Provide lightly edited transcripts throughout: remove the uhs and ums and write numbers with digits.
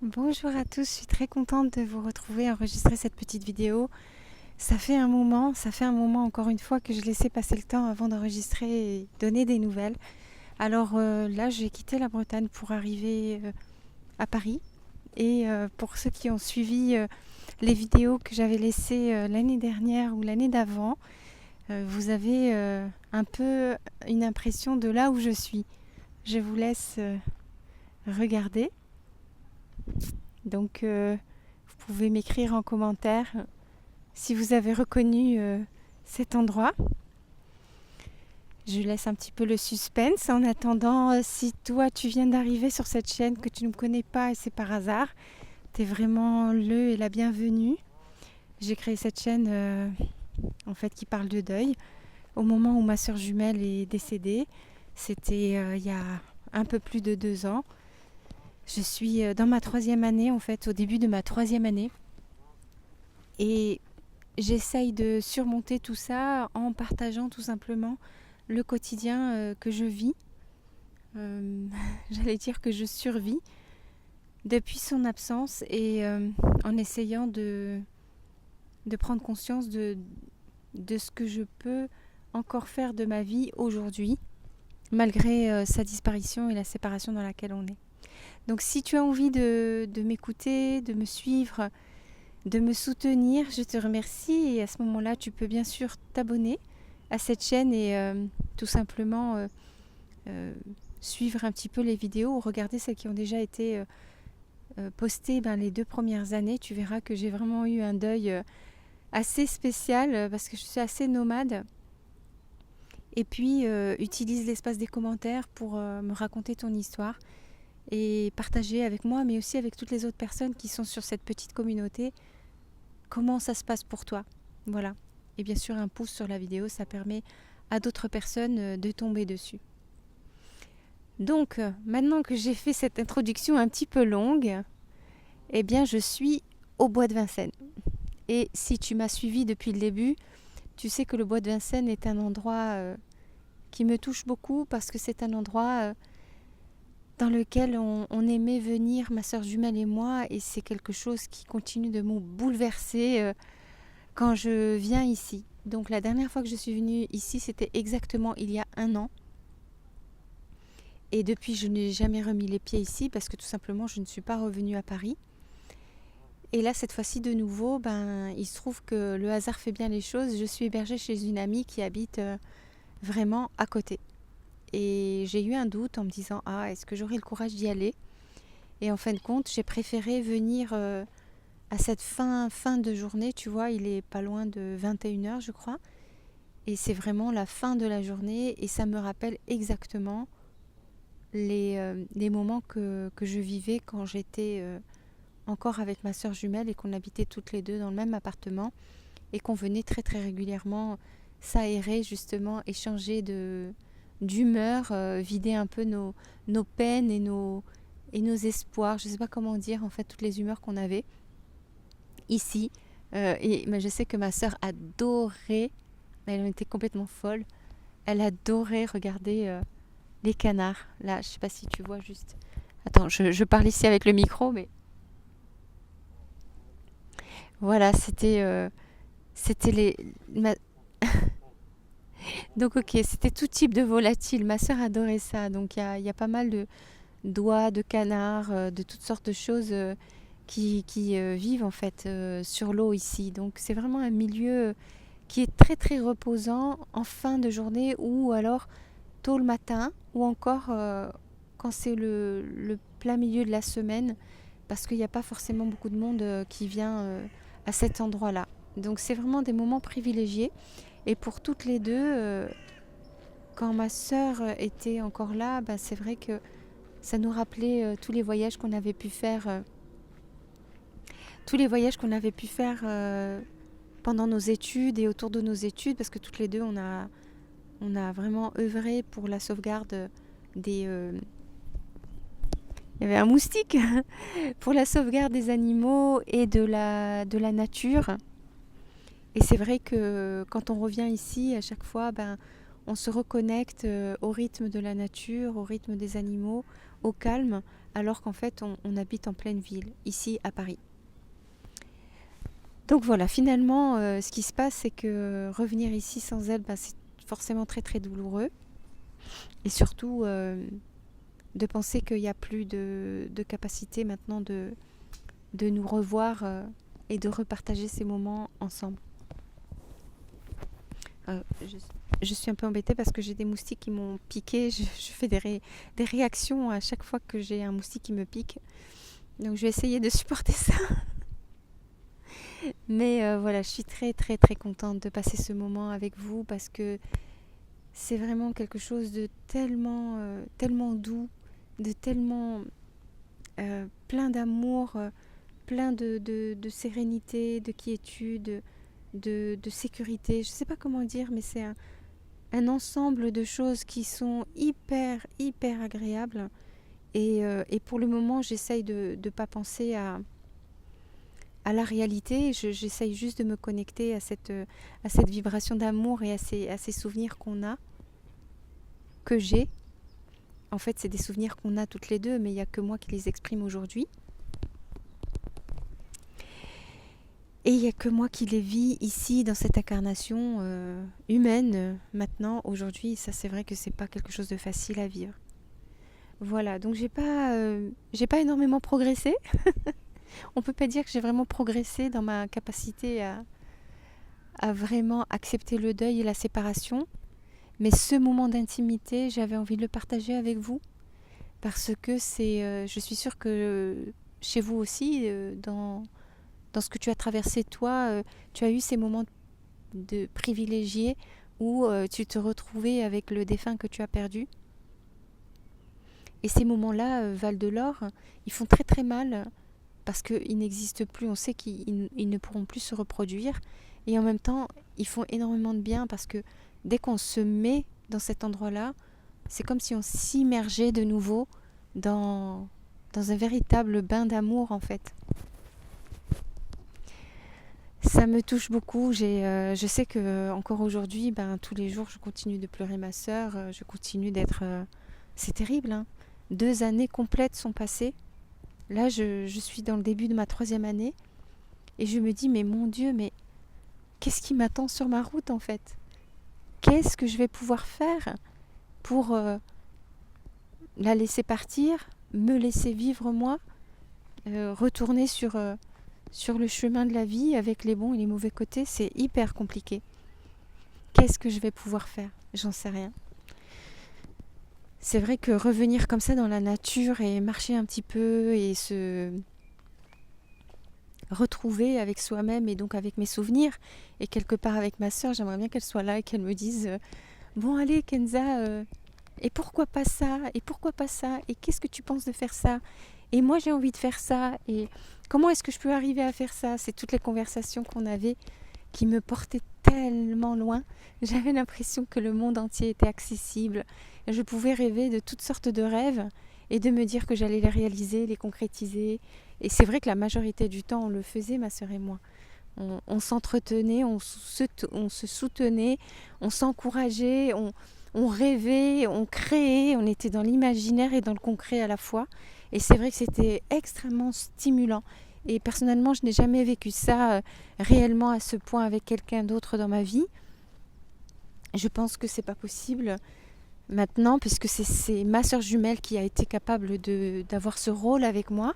Bonjour à tous, je suis très contente de vous retrouver, enregistrer cette petite vidéo. Ça fait un moment encore une fois que je laissais passer le temps avant d'enregistrer et donner des nouvelles. Alors là, j'ai quitté la Bretagne pour arriver à Paris. Et pour ceux qui ont suivi les vidéos que j'avais laissées l'année dernière ou l'année d'avant, vous avez un peu une impression de là où je suis. Je vous laisse regarder. Donc, vous pouvez m'écrire en commentaire si vous avez reconnu cet endroit. Je laisse un petit peu le suspense. En attendant, si toi tu viens d'arriver sur cette chaîne que tu ne connais pas et c'est par hasard, t'es vraiment le et la bienvenue. J'ai créé cette chaîne en fait qui parle de deuil. Au moment où ma sœur jumelle est décédée, c'était il y a un peu plus de 2 ans. Je suis dans ma 3e année, en fait, au début de ma 3e année. Et j'essaye de surmonter tout ça en partageant tout simplement le quotidien que je vis. J'allais dire que je survis depuis son absence et en essayant de prendre conscience de ce que je peux encore faire de ma vie aujourd'hui, malgré sa disparition et la séparation dans laquelle on est. Donc si tu as envie de m'écouter, de me suivre, de me soutenir, je te remercie. Et à ce moment-là, tu peux bien sûr t'abonner à cette chaîne et tout simplement suivre un petit peu les vidéos ou regarder celles qui ont déjà été postées les 2 premières années. Tu verras que j'ai vraiment eu un deuil assez spécial parce que je suis assez nomade. Et puis, utilise l'espace des commentaires pour me raconter ton histoire et partager avec moi, mais aussi avec toutes les autres personnes qui sont sur cette petite communauté, comment ça se passe pour toi. Voilà. Et bien sûr, un pouce sur la vidéo, ça permet à d'autres personnes de tomber dessus. Donc, maintenant que j'ai fait cette introduction un petit peu longue, eh bien, je suis au bois de Vincennes. Et si tu m'as suivi depuis le début, tu sais que le bois de Vincennes est un endroit qui me touche beaucoup parce que c'est un endroit dans lequel on aimait venir, ma sœur jumelle et moi, et c'est quelque chose qui continue de me bouleverser quand je viens ici. Donc la dernière fois que je suis venue ici, c'était exactement il y a 1 an. Et depuis, je n'ai jamais remis les pieds ici parce que tout simplement, je ne suis pas revenue à Paris. Et là, cette fois-ci, de nouveau, il se trouve que le hasard fait bien les choses. Je suis hébergée chez une amie qui habite vraiment à côté. Et j'ai eu un doute en me disant « Ah, est-ce que j'aurai le courage d'y aller ?» Et en fin de compte, j'ai préféré venir à cette fin de journée. Tu vois, il est pas loin de 21h, je crois. Et c'est vraiment la fin de la journée. Et ça me rappelle exactement les moments que je vivais quand j'étais encore avec ma sœur jumelle et qu'on habitait toutes les deux dans le même appartement et qu'on venait très très régulièrement s'aérer, justement, échanger d'humeur, vider un peu nos peines et nos espoirs. Je ne sais pas comment dire, en fait, toutes les humeurs qu'on avait ici. Mais je sais que ma sœur adorait, elle était complètement folle, elle adorait regarder les canards. Là, je ne sais pas si tu vois juste. Attends, je parle ici avec le micro, mais voilà, c'était donc ok, c'était tout type de volatiles. Ma sœur adorait ça. Donc il y a pas mal d'oies, de canards, de toutes sortes de choses qui vivent en fait sur l'eau ici. Donc c'est vraiment un milieu qui est très très reposant en fin de journée ou alors tôt le matin ou encore quand c'est le plein milieu de la semaine parce qu'il n'y a pas forcément beaucoup de monde qui vient à cet endroit-là. Donc c'est vraiment des moments privilégiés. Et pour toutes les deux, quand ma sœur était encore là, c'est vrai que ça nous rappelait tous les voyages qu'on avait pu faire, pendant nos études et autour de nos études, parce que toutes les deux, on a vraiment œuvré pour la sauvegarde des... Il y avait un moustique pour la sauvegarde des animaux et de la nature. Et c'est vrai que quand on revient ici, à chaque fois, on se reconnecte au rythme de la nature, au rythme des animaux, au calme, alors qu'en fait on habite en pleine ville, ici à Paris. Donc voilà, finalement, ce qui se passe, c'est que revenir ici sans elle, c'est forcément très très douloureux. Et surtout, de penser qu'il n'y a plus de capacité maintenant de nous revoir et de repartager ces moments ensemble. Je suis un peu embêtée parce que j'ai des moustiques qui m'ont piqué. Je fais des réactions à chaque fois que j'ai un moustique qui me pique. Donc je vais essayer de supporter ça. Mais voilà, je suis très très très contente de passer ce moment avec vous parce que c'est vraiment quelque chose de tellement, tellement doux, de tellement plein d'amour, plein de sérénité, de quiétude, de sécurité. Je ne sais pas comment dire, mais c'est un ensemble de choses qui sont hyper, hyper agréables. Et pour le moment, j'essaye de ne pas penser à la réalité. J'essaye juste de me connecter à cette vibration d'amour et à ces souvenirs que j'ai. En fait, c'est des souvenirs qu'on a toutes les deux, mais il n'y a que moi qui les exprime aujourd'hui. Et il n'y a que moi qui les vis ici, dans cette incarnation humaine, maintenant, aujourd'hui. Ça, c'est vrai que c'est pas quelque chose de facile à vivre. Voilà, donc j'ai pas énormément progressé. On peut pas dire que j'ai vraiment progressé dans ma capacité à vraiment accepter le deuil et la séparation. Mais ce moment d'intimité, j'avais envie de le partager avec vous. Parce que je suis sûre que chez vous aussi, dans ce que tu as traversé toi, tu as eu ces moments de privilégiés où tu te retrouvais avec le défunt que tu as perdu. Et ces moments-là valent de l'or. Ils font très très mal parce qu'ils n'existent plus. On sait qu'ils ne pourront plus se reproduire. Et en même temps, ils font énormément de bien parce que dès qu'on se met dans cet endroit-là, c'est comme si on s'immergeait de nouveau dans un véritable bain d'amour en fait. Ça me touche beaucoup. Je sais que encore aujourd'hui, tous les jours, je continue de pleurer ma sœur. Je continue d'être... c'est terrible, hein. 2 années complètes sont passées. Là, je suis dans le début de ma 3e année. Et je me dis, mais mon Dieu, mais qu'est-ce qui m'attend sur ma route en fait ? Qu'est-ce que je vais pouvoir faire pour la laisser partir, me laisser vivre moi, retourner sur le chemin de la vie avec les bons et les mauvais côtés, c'est hyper compliqué. Qu'est-ce que je vais pouvoir faire ? J'en sais rien. C'est vrai que revenir comme ça dans la nature et marcher un petit peu et se retrouver avec soi-même et donc avec mes souvenirs et quelque part avec ma sœur, j'aimerais bien qu'elle soit là et qu'elle me dise bon allez Kenza, et pourquoi pas ça ? Et pourquoi pas ça ? Et qu'est-ce que tu penses de faire ça ? Et moi j'ai envie de faire ça. Et comment est-ce que je peux arriver à faire ça ? C'est toutes les conversations qu'on avait qui me portaient tellement loin. J'avais l'impression que le monde entier était accessible. Je pouvais rêver de toutes sortes de rêves et de me dire que j'allais les réaliser, les concrétiser. Et c'est vrai que la majorité du temps on le faisait, ma sœur et moi. On s'entretenait, on se soutenait, on s'encourageait, on rêvait, on créait, on était dans l'imaginaire et dans le concret à la fois. Et c'est vrai que c'était extrêmement stimulant. Et personnellement, je n'ai jamais vécu ça réellement à ce point avec quelqu'un d'autre dans ma vie. Je pense que c'est pas possible maintenant, puisque c'est ma sœur jumelle qui a été capable d'avoir ce rôle avec moi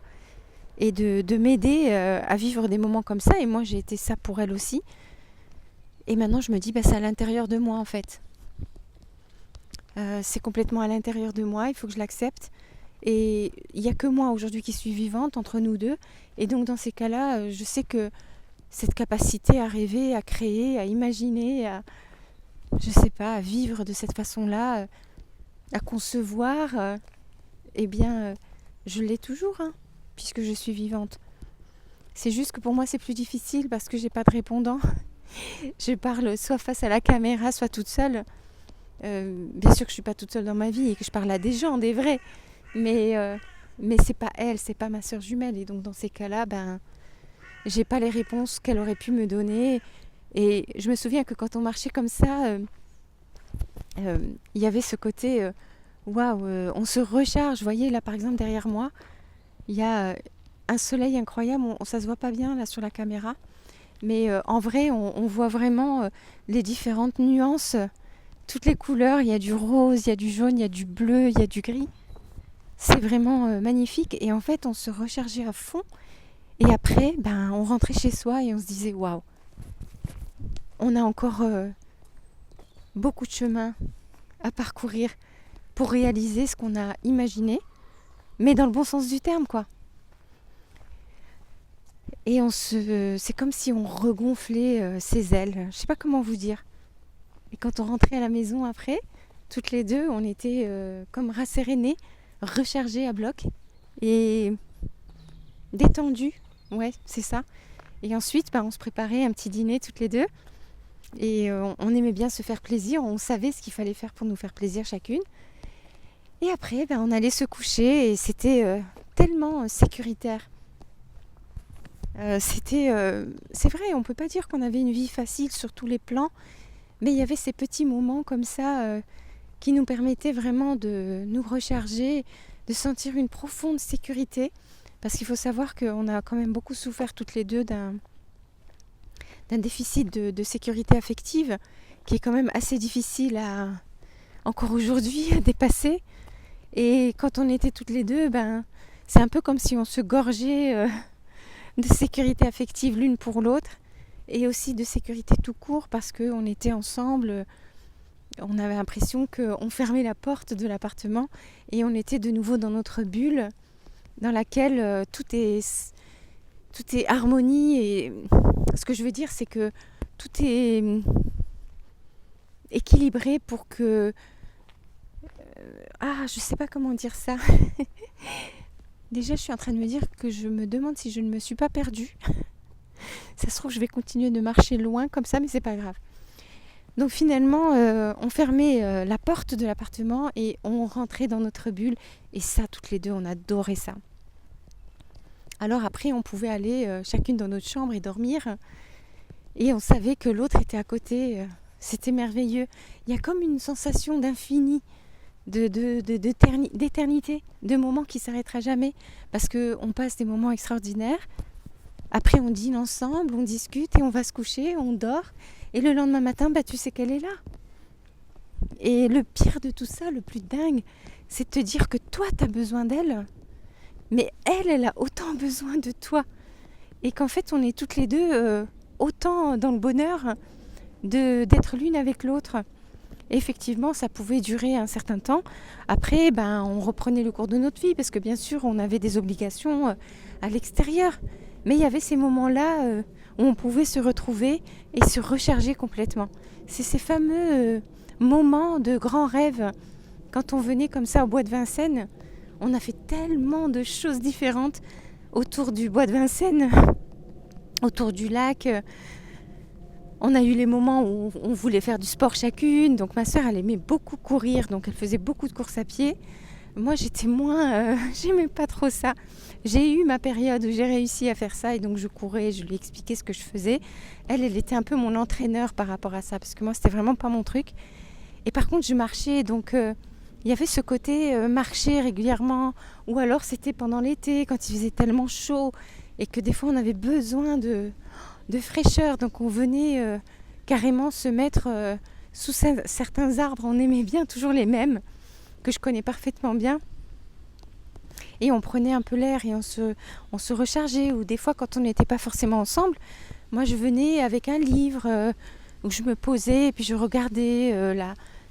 et de m'aider à vivre des moments comme ça. Et moi, j'ai été ça pour elle aussi. Et maintenant, je me dis, c'est à l'intérieur de moi en fait. C'est complètement à l'intérieur de moi, il faut que je l'accepte. Et il n'y a que moi aujourd'hui qui suis vivante entre nous deux. Et donc dans ces cas-là, je sais que cette capacité à rêver, à créer, à imaginer, à vivre de cette façon-là, à concevoir, je l'ai toujours, hein, puisque je suis vivante. C'est juste que pour moi c'est plus difficile parce que j'ai pas de répondant. Je parle soit face à la caméra, soit toute seule. Bien sûr que je suis pas toute seule dans ma vie et que je parle à des gens, des vrais. Mais c'est pas elle, c'est pas ma sœur jumelle. Et donc dans ces cas-là, j'ai pas les réponses qu'elle aurait pu me donner. Et je me souviens que quand on marchait comme ça, il y avait ce côté waouh, on se recharge. Vous voyez, là par exemple derrière moi, il y a un soleil incroyable. Ça se voit pas bien là sur la caméra, mais en vrai, on voit vraiment les différentes nuances, toutes les couleurs. Il y a du rose, il y a du jaune, il y a du bleu, il y a du gris. C'est vraiment magnifique. Et en fait, on se rechargeait à fond. Et après, on rentrait chez soi et on se disait waouh, on a encore beaucoup de chemin à parcourir pour réaliser ce qu'on a imaginé, mais dans le bon sens du terme, quoi. Et c'est comme si on regonflait ses ailes. Je sais pas comment vous dire. Et quand on rentrait à la maison après, toutes les deux, on était comme rassérénées, rechargées à bloc et détendues. Ouais, c'est ça. Et ensuite, on se préparait un petit dîner toutes les deux. Et on aimait bien se faire plaisir. On savait ce qu'il fallait faire pour nous faire plaisir chacune. Et après, on allait se coucher et c'était tellement sécuritaire. C'est vrai, on ne peut pas dire qu'on avait une vie facile sur tous les plans, mais il y avait ces petits moments comme ça qui nous permettaient vraiment de nous recharger, de sentir une profonde sécurité. Parce qu'il faut savoir qu'on a quand même beaucoup souffert toutes les deux d'un déficit de sécurité affective qui est quand même assez difficile encore aujourd'hui à dépasser. Et quand on était toutes les deux, c'est un peu comme si on se gorgeait de sécurité affective l'une pour l'autre et aussi de sécurité tout court parce qu'on était ensemble. On avait l'impression qu'on fermait la porte de l'appartement et on était de nouveau dans notre bulle dans laquelle tout est harmonie. Et ce que je veux dire, c'est que tout est équilibré pour que... je sais pas comment dire ça. Déjà, je suis en train de me dire que je me demande si je ne me suis pas perdue. Ça se trouve, je vais continuer de marcher loin comme ça, mais c'est pas grave. Donc finalement, on fermait la porte de l'appartement et on rentrait dans notre bulle. Et ça, toutes les deux, on adorait ça. Alors après, on pouvait aller chacune dans notre chambre et dormir. Et on savait que l'autre était à côté. C'était merveilleux. Il y a comme une sensation d'infini, d'éternité, de moments qui ne s'arrêtera jamais. Parce qu'on passe des moments extraordinaires. Après, on dîne ensemble, on discute et on va se coucher, on dort. Et le lendemain matin, tu sais qu'elle est là. Et le pire de tout ça, le plus dingue, c'est de te dire que toi, tu as besoin d'elle. Mais elle a autant besoin de toi. Et qu'en fait, on est toutes les deux autant dans le bonheur d'être l'une avec l'autre. Et effectivement, ça pouvait durer un certain temps. Après, on reprenait le cours de notre vie, parce que bien sûr, on avait des obligations à l'extérieur. Mais il y avait ces moments-là où on pouvait se retrouver et se recharger complètement. C'est ces fameux moments de grands rêves. Quand on venait comme ça au bois de Vincennes, on a fait tellement de choses différentes autour du bois de Vincennes, autour du lac. On a eu les moments où on voulait faire du sport chacune. Donc ma sœur, elle aimait beaucoup courir, donc elle faisait beaucoup de courses à pied. Moi, j'étais moins... j'aimais pas trop ça. J'ai eu ma période où j'ai réussi à faire ça et donc je courais, je lui expliquais ce que je faisais. Elle était un peu mon entraîneur par rapport à ça parce que moi, c'était vraiment pas mon truc. Et par contre, je marchais, donc il y avait ce côté marcher régulièrement ou alors c'était pendant l'été quand il faisait tellement chaud et que des fois, on avait besoin de fraîcheur. Donc on venait carrément se mettre sous certains arbres. On aimait bien toujours les mêmes que je connais parfaitement bien. Et on prenait un peu l'air et on se rechargeait. Ou des fois, quand on n'était pas forcément ensemble, moi je venais avec un livre où je me posais et puis je regardais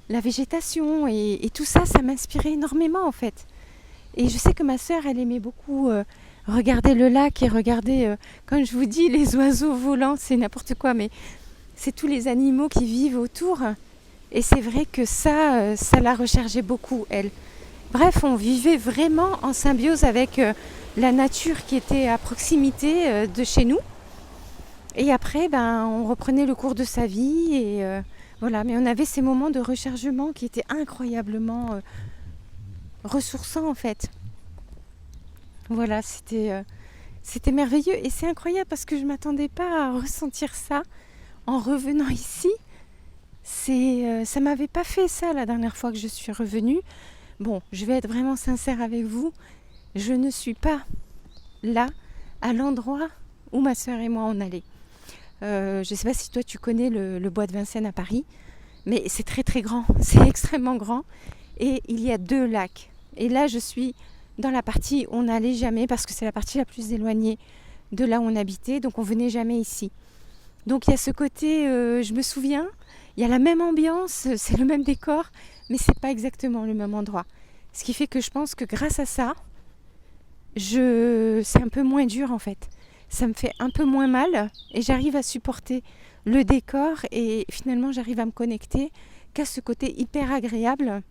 la végétation. Et tout ça, ça m'inspirait énormément en fait. Et je sais que ma sœur, elle aimait beaucoup regarder le lac et regarder, comme je vous dis, les oiseaux volants, c'est n'importe quoi, mais c'est tous les animaux qui vivent autour. Et c'est vrai que ça la rechargeait beaucoup, elle. Bref, on vivait vraiment en symbiose avec la nature qui était à proximité de chez nous. Et après, on reprenait le cours de sa vie. Et voilà, mais on avait ces moments de rechargement qui étaient incroyablement ressourçants en fait. Voilà, c'était merveilleux. Et c'est incroyable parce que je ne m'attendais pas à ressentir ça en revenant ici. Ça m'avait pas fait ça la dernière fois que je suis revenue. Bon, je vais être vraiment sincère avec vous. Je ne suis pas là, à l'endroit où ma soeur et moi on allait. Je ne sais pas si toi tu connais le bois de Vincennes à Paris, mais c'est très très grand, c'est extrêmement grand. Et il y a 2 lacs. Et là, je suis dans la partie où on n'allait jamais, parce que c'est la partie la plus éloignée de là où on habitait, donc on venait jamais ici. Donc il y a ce côté, je me souviens, il y a la même ambiance, c'est le même décor, mais c'est pas exactement le même endroit. Ce qui fait que je pense que grâce à ça, c'est un peu moins dur en fait. Ça me fait un peu moins mal et j'arrive à supporter le décor et finalement j'arrive à me connecter qu'à ce côté hyper agréable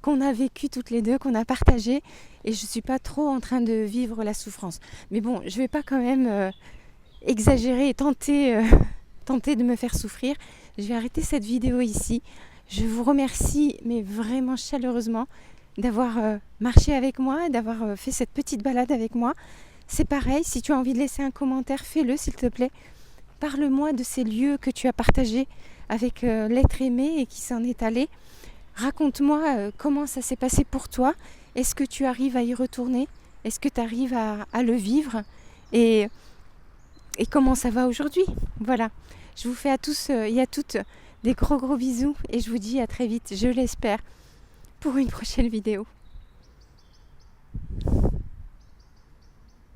qu'on a vécu toutes les deux, qu'on a partagé, et je suis pas trop en train de vivre la souffrance. Mais bon, je vais pas quand même exagérer et tenter de me faire souffrir. Je vais arrêter cette vidéo ici. Je vous remercie, mais vraiment chaleureusement, d'avoir marché avec moi, d'avoir fait cette petite balade avec moi. C'est pareil, si tu as envie de laisser un commentaire, fais-le s'il te plaît. Parle-moi de ces lieux que tu as partagés avec l'être aimé et qui s'en est allé. Raconte-moi comment ça s'est passé pour toi. Est-ce que tu arrives à y retourner? Est-ce que tu arrives à le vivre? Et comment ça va aujourd'hui? Voilà. Je vous fais à tous et à toutes des gros bisous et je vous dis à très vite, je l'espère, pour une prochaine vidéo.